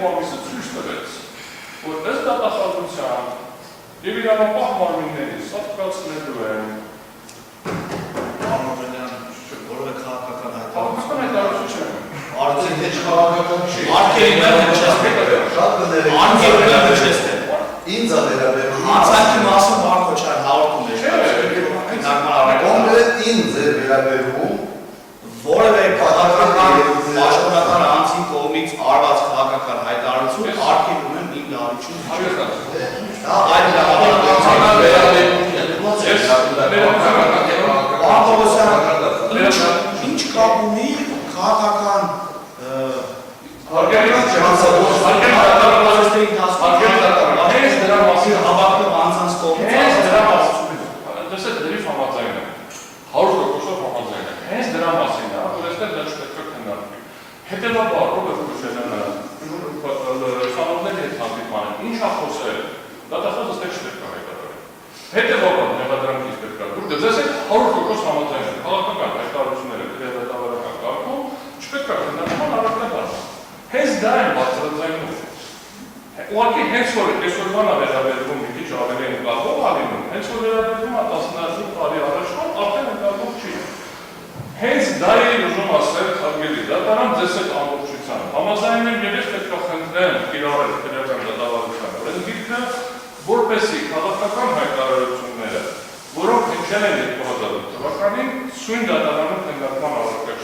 ամիսը ցույց տվեց, որ ըստ դատախազության եւ իրավապահ մարմինների սատկացնելու են որը քաղաքական քաղաքական հայտարարություն չէ։ Արդեն հեչ քաղաքական չի։ Արկելիներ հնչեցնել։ Շատ կներեք։ Արկելիներ հնչեցնել։ Ինձ է վերաբերում։ Անցանկի մասին Մարքոչյան հաղորդում է։ Կոնկրետ ինձ է վերաբերում որևէ քաղաքական պաշտոնական անձի կողմից արված քաղաքական հայտարարություն արկելում եմ իմ դարություն։ Այդ ինչ կապ ունի քաղաքական հենց դրա մասին հավակնող անձանց կողմից դեսեք դրի համաձայն է 100% համաձայն է հենց դրա մասին է որ այստեղ դա չպետք է քննարկվի հետևաբար Ռոբերտ Քուչյանյանը խանութների հետ հանդիպման ինչ է խոսել դատախազը այստեղ չպետք է հայտարարել հետևաբար մեղադրանքից պետք է դուք դեսեք 100% համաձայն է քաղաքական հայտարարությունները դատավարական կարգում չպետք է քննարկման առարկա հենց դա են բարձրաձայնում ուղղակի հենց որ այսօրվան է վերաբերվում մի քիչ ավելի ընկալվող ալինում, հենց որ վերաբերվում է 15 տարի առաջ, արդեն ընկալվող չի։ Հենց դա էի ուզում ասել հարգելի դատարան ձեզ այդ ամբողջությամբ։ Համաձայն եմ եւ ես պետք է խնդրեմ կիրառել քրեական դատավարության օրենսգիրքը, որպեսզի քաղաքական հայտարարությունները, որոնք հնչել են 2008 թվականին, սույն դատարանում քննարկման առարկա